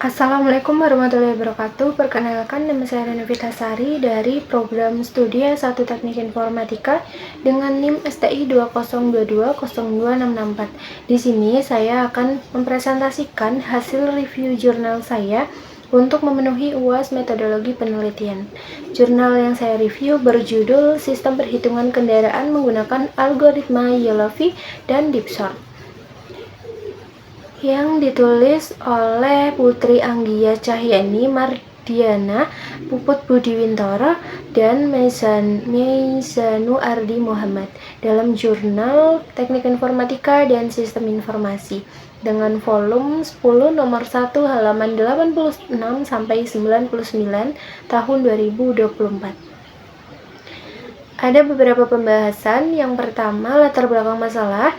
Assalamualaikum warahmatullahi wabarakatuh. Perkenalkan, nama saya Rena Vitasari dari program studi S1 Teknik Informatika dengan NIM STI 20220264. Di sini saya akan mempresentasikan hasil review jurnal saya untuk memenuhi UAS metodologi penelitian. Jurnal yang saya review berjudul Sistem Perhitungan Kendaraan Menggunakan Algoritma Yellowfi dan Deepsort, yang ditulis oleh Putri Anggia Cahyani Mardiana, Puput Budi Wintoro, dan Meizanu Ardi Muhammad dalam jurnal Teknik Informatika dan Sistem Informasi dengan volume 10 nomor 1 halaman 86 sampai 99 tahun 2024. Ada beberapa pembahasan. Yang pertama, latar belakang masalah,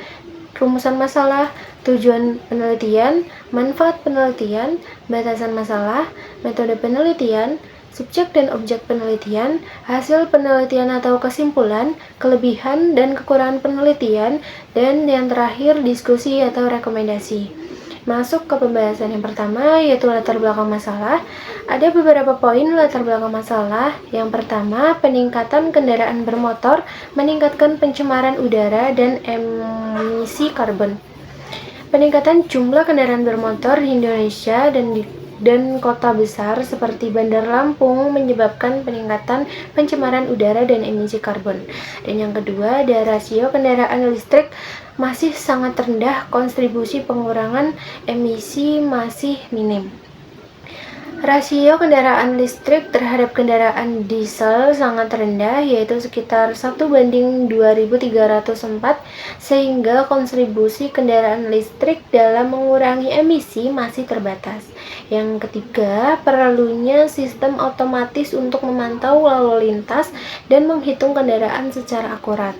rumusan masalah, tujuan penelitian, manfaat penelitian, batasan masalah, metode penelitian, subjek dan objek penelitian, hasil penelitian atau kesimpulan, kelebihan dan kekurangan penelitian, dan yang terakhir diskusi atau rekomendasi. Masuk ke pembahasan yang pertama, yaitu latar belakang masalah. Ada beberapa poin latar belakang masalah. Yang pertama, peningkatan kendaraan bermotor meningkatkan pencemaran udara dan emisi karbon. Peningkatan jumlah kendaraan bermotor di Indonesia dan kota besar seperti Bandar Lampung menyebabkan peningkatan pencemaran udara dan emisi karbon. Dan yang kedua, ada rasio kendaraan listrik masih sangat rendah, kontribusi pengurangan emisi masih minim. Rasio kendaraan listrik terhadap kendaraan diesel sangat rendah, yaitu sekitar 1:2304, sehingga kontribusi kendaraan listrik dalam mengurangi emisi masih terbatas. Yang ketiga, perlunya sistem otomatis untuk memantau lalu lintas dan menghitung kendaraan secara akurat.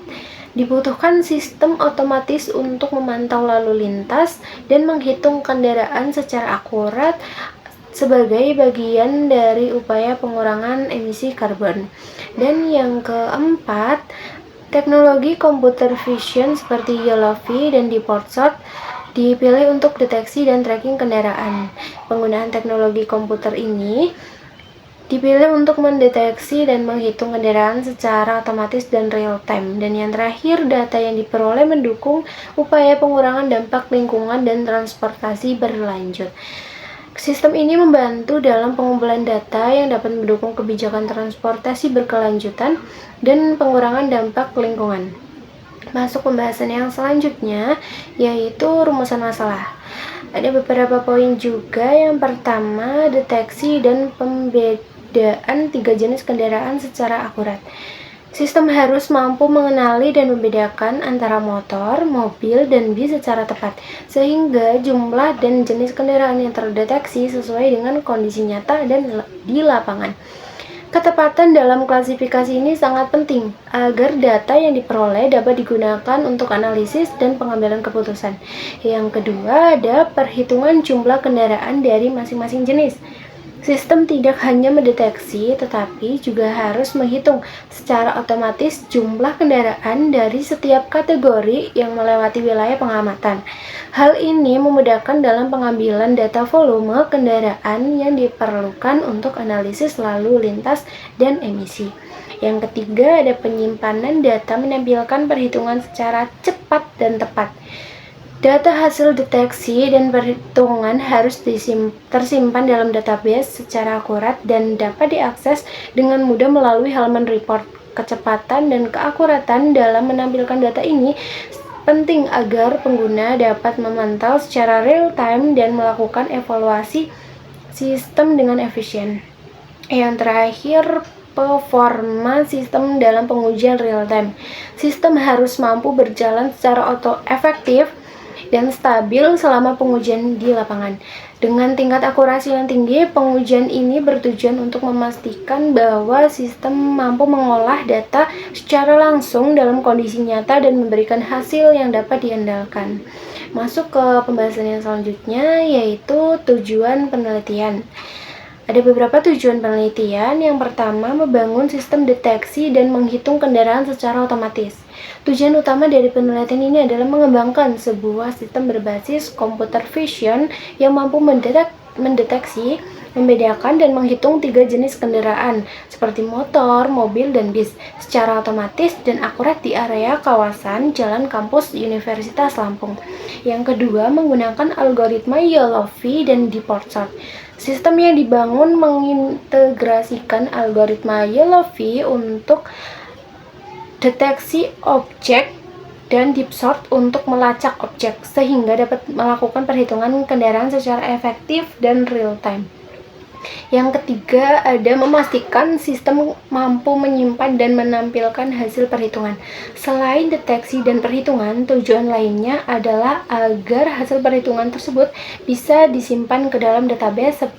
Dibutuhkan sistem otomatis untuk memantau lalu lintas dan menghitung kendaraan secara akurat sebagai bagian dari upaya pengurangan emisi karbon. Dan yang keempat, teknologi computer vision seperti Yellowfi dan Deepsort dipilih untuk deteksi dan tracking kendaraan. Penggunaan teknologi komputer ini dipilih untuk mendeteksi dan menghitung kendaraan secara otomatis dan real time. Dan yang terakhir, data yang diperoleh mendukung upaya pengurangan dampak lingkungan dan transportasi berlanjut. Sistem ini membantu dalam pengumpulan data yang dapat mendukung kebijakan transportasi berkelanjutan dan pengurangan dampak lingkungan. Masuk pembahasan yang selanjutnya, yaitu rumusan masalah. Ada beberapa poin juga. Yang pertama, deteksi dan pembedaan 3 jenis kendaraan secara akurat. Sistem harus mampu mengenali dan membedakan antara motor, mobil, dan bis secara tepat, sehingga jumlah dan jenis kendaraan yang terdeteksi sesuai dengan kondisi nyata dan di lapangan. Ketepatan dalam klasifikasi ini sangat penting agar data yang diperoleh dapat digunakan untuk analisis dan pengambilan keputusan. Yang kedua, ada perhitungan jumlah kendaraan dari masing-masing jenis. Sistem tidak hanya mendeteksi, tetapi juga harus menghitung secara otomatis jumlah kendaraan dari setiap kategori yang melewati wilayah pengamatan. Hal ini memudahkan dalam pengambilan data volume kendaraan yang diperlukan untuk analisis lalu lintas dan emisi. Yang ketiga, ada penyimpanan data menampilkan perhitungan secara cepat dan tepat. Data hasil deteksi dan perhitungan harus tersimpan dalam database secara akurat dan dapat diakses dengan mudah melalui halaman report. Kecepatan dan keakuratan dalam menampilkan data ini penting agar pengguna dapat memantau secara real time dan melakukan evaluasi sistem dengan efisien. Yang terakhir, performa sistem dalam pengujian real time. Sistem harus mampu berjalan secara efektif dan stabil selama pengujian di lapangan. Dengan tingkat akurasi yang tinggi, pengujian ini bertujuan untuk memastikan bahwa sistem mampu mengolah data secara langsung dalam kondisi nyata dan memberikan hasil yang dapat diandalkan. Masuk ke pembahasan yang selanjutnya, yaitu tujuan penelitian. Ada beberapa tujuan penelitian. Yang pertama, membangun sistem deteksi dan menghitung kendaraan secara otomatis. Tujuan utama dari penelitian ini adalah mengembangkan sebuah sistem berbasis computer vision yang mampu mendeteksi, membedakan, dan menghitung 3 jenis kendaraan seperti motor, mobil, dan bis secara otomatis dan akurat di area kawasan jalan kampus Universitas Lampung. Yang kedua, menggunakan algoritma YOLOV dan Deport Sort. Sistem yang dibangun mengintegrasikan algoritma YOLOV untuk deteksi objek dan deep sort untuk melacak objek, sehingga dapat melakukan perhitungan kendaraan secara efektif dan real time. Yang ketiga, ada memastikan sistem mampu menyimpan dan menampilkan hasil perhitungan. Selain deteksi dan perhitungan, tujuan lainnya adalah agar hasil perhitungan tersebut bisa disimpan ke dalam database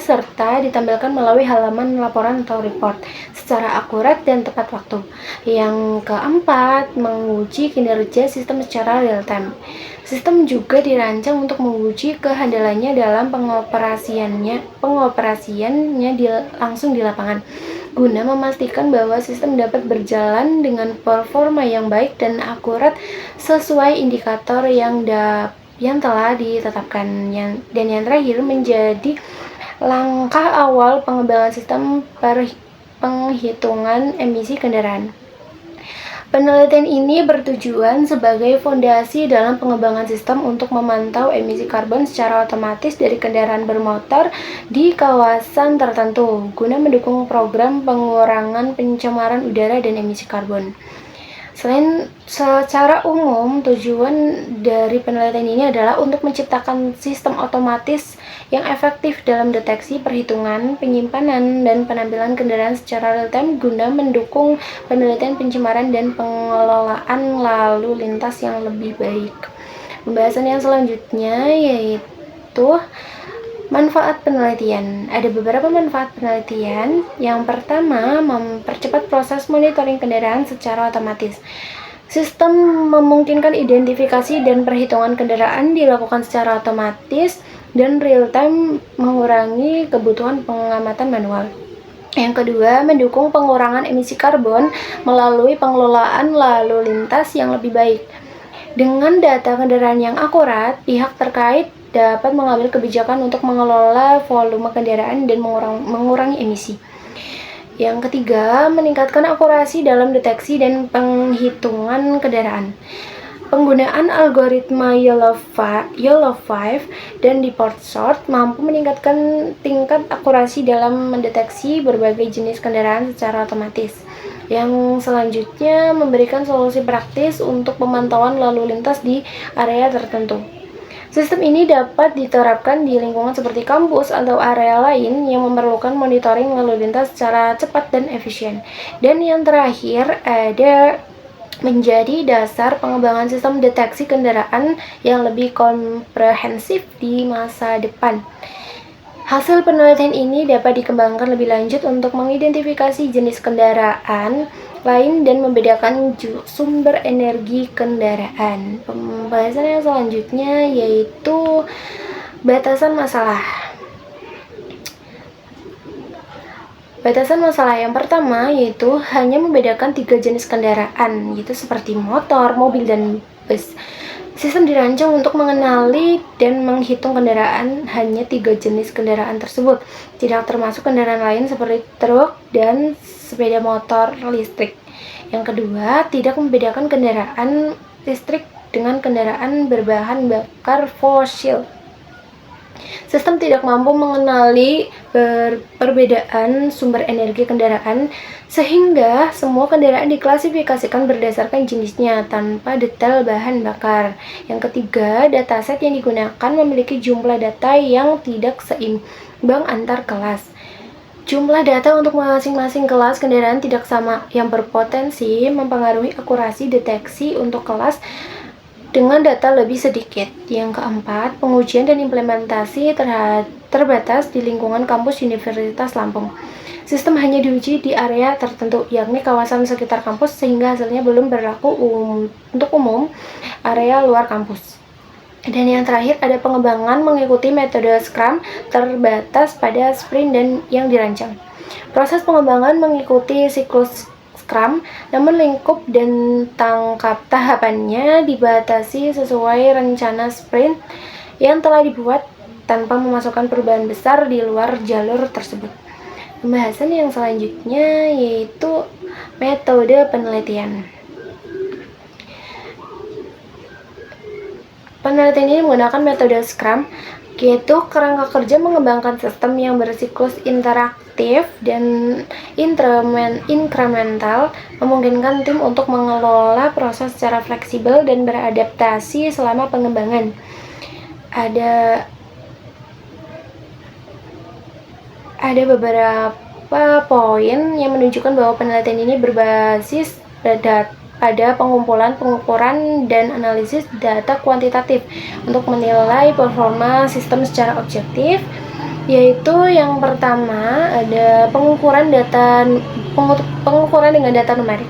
serta ditampilkan melalui halaman laporan atau report secara akurat dan tepat waktu. Yang keempat, menguji kinerja sistem secara real time. Sistem juga dirancang untuk menguji kehandalannya dalam pengoperasiannya langsung di lapangan, guna memastikan bahwa sistem dapat berjalan dengan performa yang baik dan akurat sesuai indikator yang telah ditetapkan. Dan yang terakhir, menjadi langkah awal pengembangan sistem penghitungan emisi kendaraan. Penelitian ini bertujuan sebagai fondasi dalam pengembangan sistem untuk memantau emisi karbon secara otomatis dari kendaraan bermotor di kawasan tertentu, guna mendukung program pengurangan pencemaran udara dan emisi karbon. Secara umum, tujuan dari penelitian ini adalah untuk menciptakan sistem otomatis yang efektif dalam deteksi, perhitungan, penyimpanan, dan penampilan kendaraan secara real-time guna mendukung penelitian pencemaran dan pengelolaan lalu lintas yang lebih baik. Pembahasan yang selanjutnya yaitu manfaat penelitian. Ada beberapa manfaat penelitian. Yang pertama, mempercepat proses monitoring kendaraan secara otomatis. Sistem memungkinkan identifikasi dan perhitungan kendaraan dilakukan secara otomatis dan real-time, mengurangi kebutuhan pengamatan manual. Yang kedua, mendukung pengurangan emisi karbon melalui pengelolaan lalu lintas yang lebih baik. Dengan data kendaraan yang akurat, pihak terkait dapat mengambil kebijakan untuk mengelola volume kendaraan dan mengurangi emisi. Yang ketiga, meningkatkan akurasi dalam deteksi dan penghitungan kendaraan. Penggunaan algoritma YOLOV dan Deport Sort mampu meningkatkan tingkat akurasi dalam mendeteksi berbagai jenis kendaraan secara otomatis. Yang selanjutnya, memberikan solusi praktis untuk pemantauan lalu lintas di area tertentu. Sistem ini dapat diterapkan di lingkungan seperti kampus atau area lain yang memerlukan monitoring lalu lintas secara cepat dan efisien. Dan yang terakhir, ada menjadi dasar pengembangan sistem deteksi kendaraan yang lebih komprehensif di masa depan. Hasil penelitian ini dapat dikembangkan lebih lanjut untuk mengidentifikasi jenis kendaraan lain dan membedakan sumber energi kendaraan. Pembahasan yang selanjutnya yaitu batasan masalah. Batasan masalah yang pertama yaitu hanya membedakan 3 jenis kendaraan, yaitu seperti motor, mobil, dan bus. Sistem dirancang untuk mengenali dan menghitung kendaraan hanya 3 jenis kendaraan tersebut, tidak termasuk kendaraan lain seperti truk dan sepeda motor listrik. Yang kedua, tidak membedakan kendaraan listrik dengan kendaraan berbahan bakar fosil. Sistem tidak mampu mengenali perbedaan sumber energi kendaraan, sehingga semua kendaraan diklasifikasikan berdasarkan jenisnya tanpa detail bahan bakar. Yang ketiga, dataset yang digunakan memiliki jumlah data yang tidak seimbang antar kelas. Jumlah data untuk masing-masing kelas kendaraan tidak sama, yang berpotensi mempengaruhi akurasi deteksi untuk kelas dengan data lebih sedikit. Yang keempat, pengujian dan implementasi terbatas di lingkungan kampus Universitas Lampung. Sistem hanya diuji di area tertentu, yakni kawasan sekitar kampus, sehingga hasilnya belum berlaku untuk umum area luar kampus. Dan yang terakhir, ada pengembangan mengikuti metode Scrum terbatas pada sprint dan yang dirancang. Proses pengembangan mengikuti siklus Scrum, namun lingkup dan tahapannya dibatasi sesuai rencana sprint yang telah dibuat tanpa memasukkan perubahan besar di luar jalur tersebut. Pembahasan yang selanjutnya yaitu metode penelitian. Penelitian ini menggunakan metode Scrum, yaitu kerangka kerja mengembangkan sistem yang bersiklus interaktif dan inkremental, memungkinkan tim untuk mengelola proses secara fleksibel dan beradaptasi selama pengembangan. Ada beberapa poin yang menunjukkan bahwa penelitian ini berbasis pada pengumpulan, pengukuran, dan analisis data kuantitatif untuk menilai performa sistem secara objektif, yaitu yang pertama ada pengukuran dengan data numerik.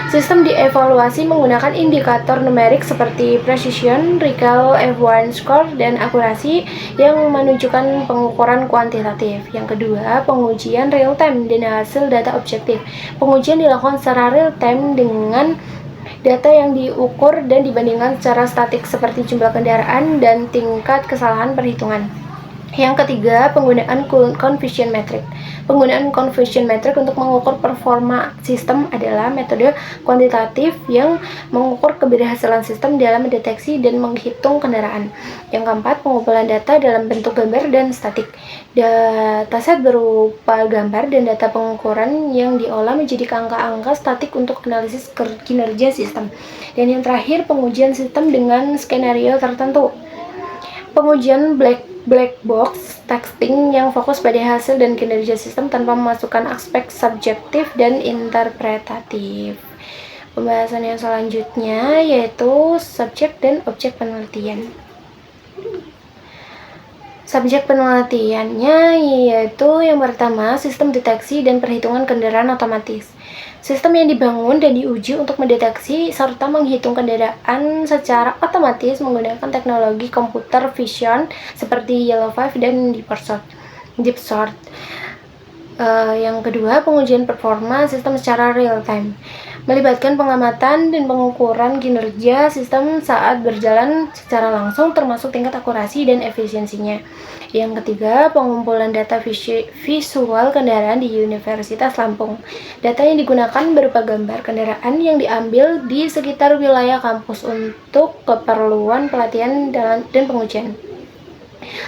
Sistem dievaluasi menggunakan indikator numerik seperti precision, recall, F1 score, dan akurasi yang menunjukkan pengukuran kuantitatif. Yang kedua, pengujian real-time dan hasil data objektif. Pengujian dilakukan secara real-time dengan data yang diukur dan dibandingkan secara statik seperti jumlah kendaraan dan tingkat kesalahan perhitungan. Yang ketiga, penggunaan confusion metric. Penggunaan confusion metric untuk mengukur performa sistem adalah metode kuantitatif yang mengukur keberhasilan sistem dalam mendeteksi dan menghitung kendaraan. Yang keempat, pengumpulan data dalam bentuk gambar dan statik. Dataset berupa gambar dan data pengukuran yang diolah menjadi angka-angka statik untuk analisis kinerja sistem. Dan yang terakhir, pengujian sistem dengan skenario tertentu. Pengujian black box testing yang fokus pada hasil dan kinerja sistem tanpa memasukkan aspek subjektif dan interpretatif. Pembahasan yang selanjutnya yaitu subjek dan objek penelitian. Subjek penelitiannya yaitu yang pertama, sistem deteksi dan perhitungan kendaraan otomatis. Sistem yang dibangun dan diuji untuk mendeteksi serta menghitung kendaraan secara otomatis menggunakan teknologi computer vision seperti Yellow5 dan Deep Sort. Yang kedua, pengujian performa sistem secara real time, melibatkan pengamatan dan pengukuran kinerja sistem saat berjalan secara langsung termasuk tingkat akurasi dan efisiensinya. Yang ketiga, pengumpulan data visual kendaraan di Universitas Lampung. Data yang digunakan berupa gambar kendaraan yang diambil di sekitar wilayah kampus untuk keperluan pelatihan dan pengujian.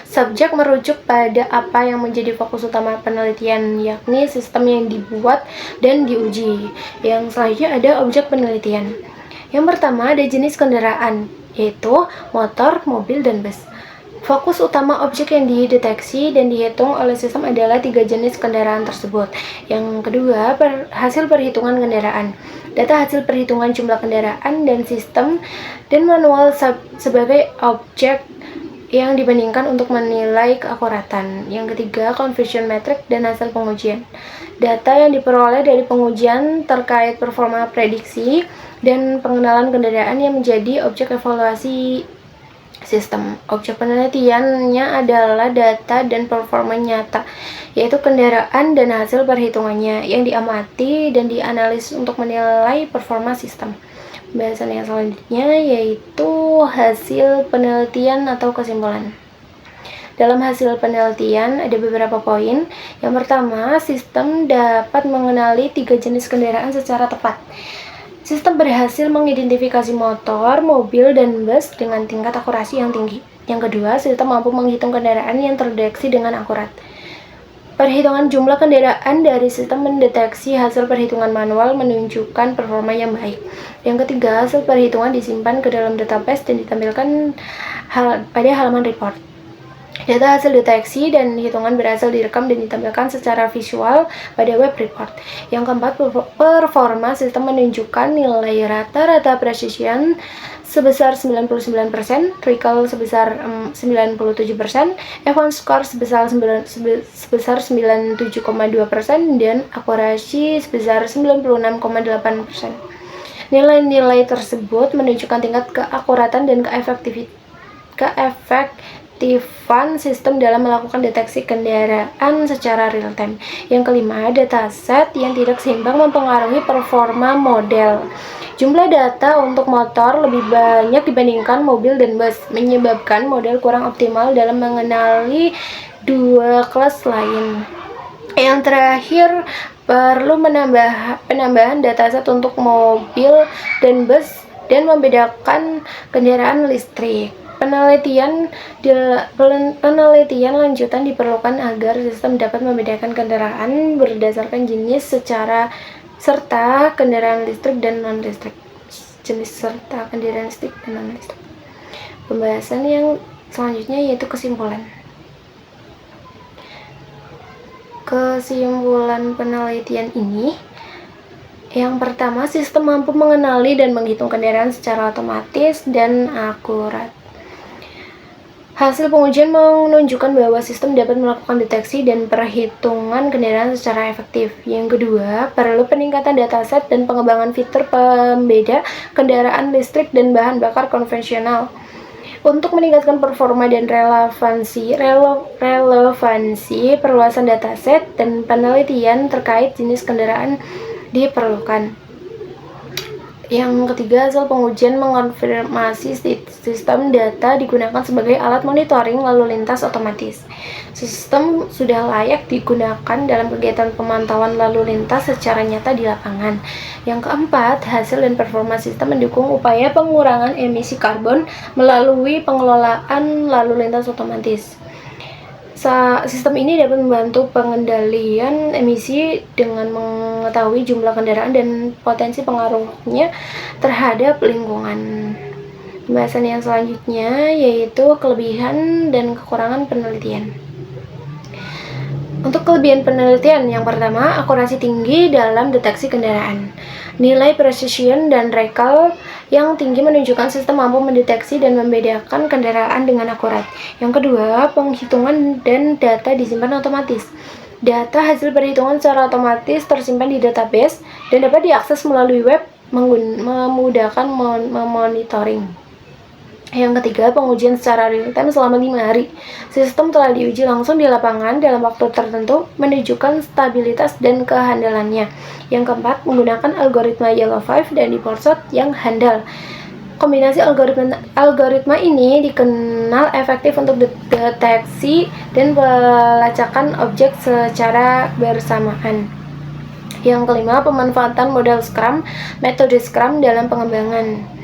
Subjek merujuk pada apa yang menjadi fokus utama penelitian, yakni sistem yang dibuat dan diuji. Yang selanjutnya ada objek penelitian. Yang pertama ada jenis kendaraan, yaitu motor, mobil, dan bus. Fokus utama objek yang dideteksi dan dihitung oleh sistem adalah 3 jenis kendaraan tersebut. Yang kedua, hasil perhitungan kendaraan. Data hasil perhitungan jumlah kendaraan dan sistem dan manual sebagai objek yang dibandingkan untuk menilai keakuratan. Yang ketiga, confusion metric dan hasil pengujian. Data yang diperoleh dari pengujian terkait performa prediksi dan pengenalan kendaraan yang menjadi objek evaluasi sistem. Objek penelitiannya adalah data dan performa nyata, yaitu kendaraan dan hasil perhitungannya yang diamati dan dianalisis untuk menilai performa sistem. Bahasan yang selanjutnya yaitu hasil penelitian atau kesimpulan. Dalam hasil penelitian ada beberapa poin. Yang pertama, sistem dapat mengenali 3 jenis kendaraan secara tepat. Sistem berhasil mengidentifikasi motor, mobil, dan bus dengan tingkat akurasi yang tinggi. Yang kedua, sistem mampu menghitung kendaraan yang terdeteksi dengan akurat. Perhitungan jumlah kendaraan dari sistem mendeteksi hasil perhitungan manual menunjukkan performa yang baik. Yang ketiga, hasil perhitungan disimpan ke dalam database dan ditampilkan pada halaman report. Data hasil deteksi dan hitungan berhasil direkam dan ditampilkan secara visual pada web report. Yang keempat, performa sistem menunjukkan nilai rata-rata precision sebesar 99%, recall sebesar 97%, F1 score sebesar 97,2% dan akurasi sebesar 96,8%. Nilai-nilai tersebut menunjukkan tingkat keakuratan dan keefektifan sistem dalam melakukan deteksi kendaraan secara real time. Yang kelima, dataset yang tidak seimbang mempengaruhi performa model. Jumlah data untuk motor lebih banyak dibandingkan mobil dan bus, menyebabkan model kurang optimal dalam mengenali dua kelas lain. Yang terakhir, perlu penambahan dataset untuk mobil dan bus dan membedakan kendaraan listrik. Penelitian lanjutan diperlukan agar sistem dapat membedakan kendaraan berdasarkan jenis serta kendaraan listrik dan non-listrik. Jenis serta kendaraan listrik dan non-listrik. Pembahasan yang selanjutnya yaitu kesimpulan. Kesimpulan penelitian ini, yang pertama, sistem mampu mengenali dan menghitung kendaraan secara otomatis dan akurat. Hasil pengujian menunjukkan bahwa sistem dapat melakukan deteksi dan perhitungan kendaraan secara efektif. Yang kedua, perlu peningkatan dataset dan pengembangan fitur pembeda kendaraan listrik dan bahan bakar konvensional. Untuk meningkatkan performa dan relevansi, perluasan dataset dan penelitian terkait jenis kendaraan diperlukan. Yang ketiga, hasil pengujian mengonfirmasi sistem data digunakan sebagai alat monitoring lalu lintas otomatis. Sistem sudah layak digunakan dalam kegiatan pemantauan lalu lintas secara nyata di lapangan. Yang keempat, hasil dan performa sistem mendukung upaya pengurangan emisi karbon melalui pengelolaan lalu lintas otomatis. Sistem ini dapat membantu pengendalian emisi dengan mengetahui jumlah kendaraan dan potensi pengaruhnya terhadap lingkungan. Pembahasan yang selanjutnya yaitu kelebihan dan kekurangan penelitian. Untuk kelebihan penelitian, yang pertama, akurasi tinggi dalam deteksi kendaraan. Nilai precision dan recall yang tinggi menunjukkan sistem mampu mendeteksi dan membedakan kendaraan dengan akurat. Yang kedua, penghitungan dan data disimpan otomatis. Data hasil perhitungan secara otomatis tersimpan di database dan dapat diakses melalui web, memudahkan memonitoring. Yang ketiga, pengujian secara real time selama 5 hari. Sistem telah diuji langsung di lapangan dalam waktu tertentu, menunjukkan stabilitas dan kehandalannya. Yang keempat, menggunakan algoritma Yellow 5 dan Deepwater yang handal. Kombinasi algoritma ini dikenal efektif untuk deteksi dan pelacakan objek secara bersamaan. Yang kelima, pemanfaatan model Scrum, metode Scrum dalam pengembangan.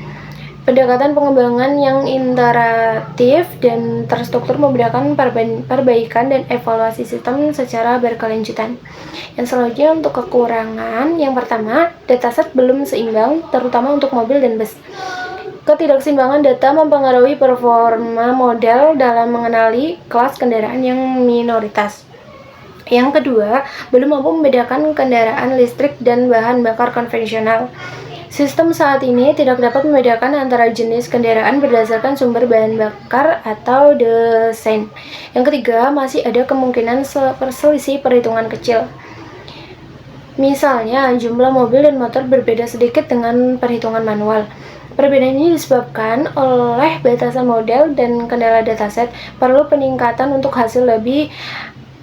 Pendekatan pengembangan yang interaktif dan terstruktur membedakan perbaikan dan evaluasi sistem secara berkelanjutan. Yang selanjutnya untuk kekurangan, yang pertama, dataset belum seimbang, terutama untuk mobil dan bus. Ketidakseimbangan data mempengaruhi performa model dalam mengenali kelas kendaraan yang minoritas. Yang kedua, belum mampu membedakan kendaraan listrik dan bahan bakar konvensional. Sistem saat ini tidak dapat membedakan antara jenis kendaraan berdasarkan sumber bahan bakar atau desain. Yang ketiga, masih ada kemungkinan perselisih perhitungan kecil. Misalnya, jumlah mobil dan motor berbeda sedikit dengan perhitungan manual. Perbedaan ini disebabkan oleh batasan model dan kendala dataset. Perlu peningkatan untuk hasil lebih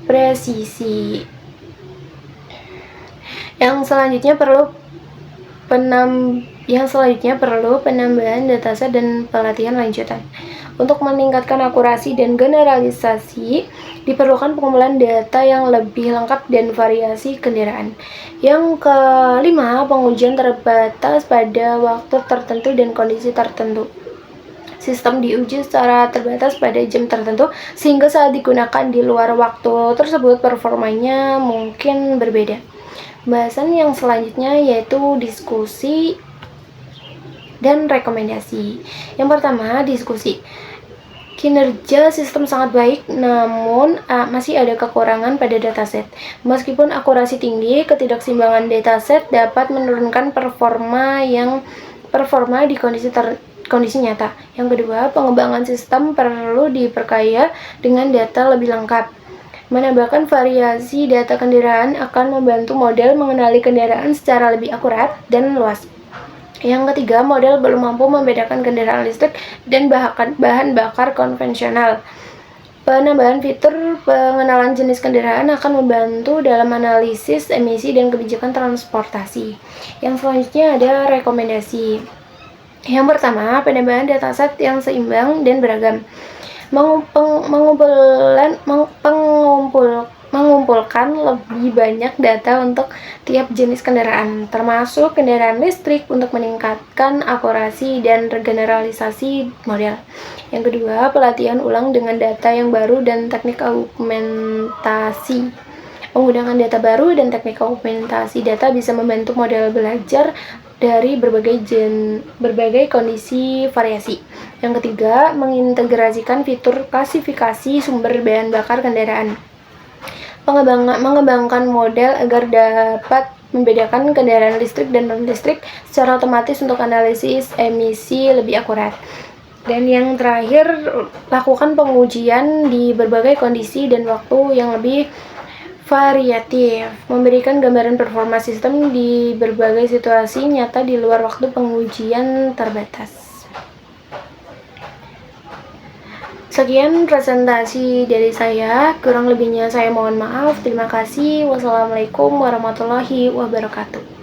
presisi. Yang selanjutnya perlu penambahan dataset dan pelatihan lanjutan. Untuk meningkatkan akurasi dan generalisasi, diperlukan pengumpulan data yang lebih lengkap dan variasi kendaraan. Yang kelima, pengujian terbatas pada waktu tertentu dan kondisi tertentu. Sistem diuji secara terbatas pada jam tertentu, sehingga saat digunakan di luar waktu tersebut performanya mungkin berbeda. Pembahasan yang selanjutnya yaitu diskusi dan rekomendasi. Yang pertama, diskusi. Kinerja sistem sangat baik, namun masih ada kekurangan pada dataset. Meskipun akurasi tinggi, ketidakseimbangan dataset dapat menurunkan performa di kondisi nyata. Yang kedua, pengembangan sistem perlu diperkaya dengan data lebih lengkap. Menambahkan variasi data kendaraan akan membantu model mengenali kendaraan secara lebih akurat dan luas. Yang ketiga, model belum mampu membedakan kendaraan listrik dan bahan bakar konvensional. Penambahan fitur pengenalan jenis kendaraan akan membantu dalam analisis emisi dan kebijakan transportasi. Yang selanjutnya ada rekomendasi. Yang pertama, penambahan dataset yang seimbang dan beragam. Mengumpulkan lebih banyak data untuk tiap jenis kendaraan, termasuk kendaraan listrik untuk meningkatkan akurasi dan regeneralisasi model. Yang kedua, pelatihan ulang dengan data yang baru dan teknik augmentasi. Menggunakan data baru dan teknik augmentasi data bisa membantu model belajar dari berbagai kondisi variasi. Yang ketiga, mengintegrasikan fitur klasifikasi sumber bahan bakar kendaraan. Mengembangkan model agar dapat membedakan kendaraan listrik dan non-listrik secara otomatis untuk analisis emisi lebih akurat. Dan yang terakhir, lakukan pengujian di berbagai kondisi dan waktu yang lebih variatif, memberikan gambaran performa sistem di berbagai situasi nyata di luar waktu pengujian terbatas. Sekian presentasi dari saya, kurang lebihnya saya mohon maaf. Terima kasih. Wassalamualaikum warahmatullahi wabarakatuh.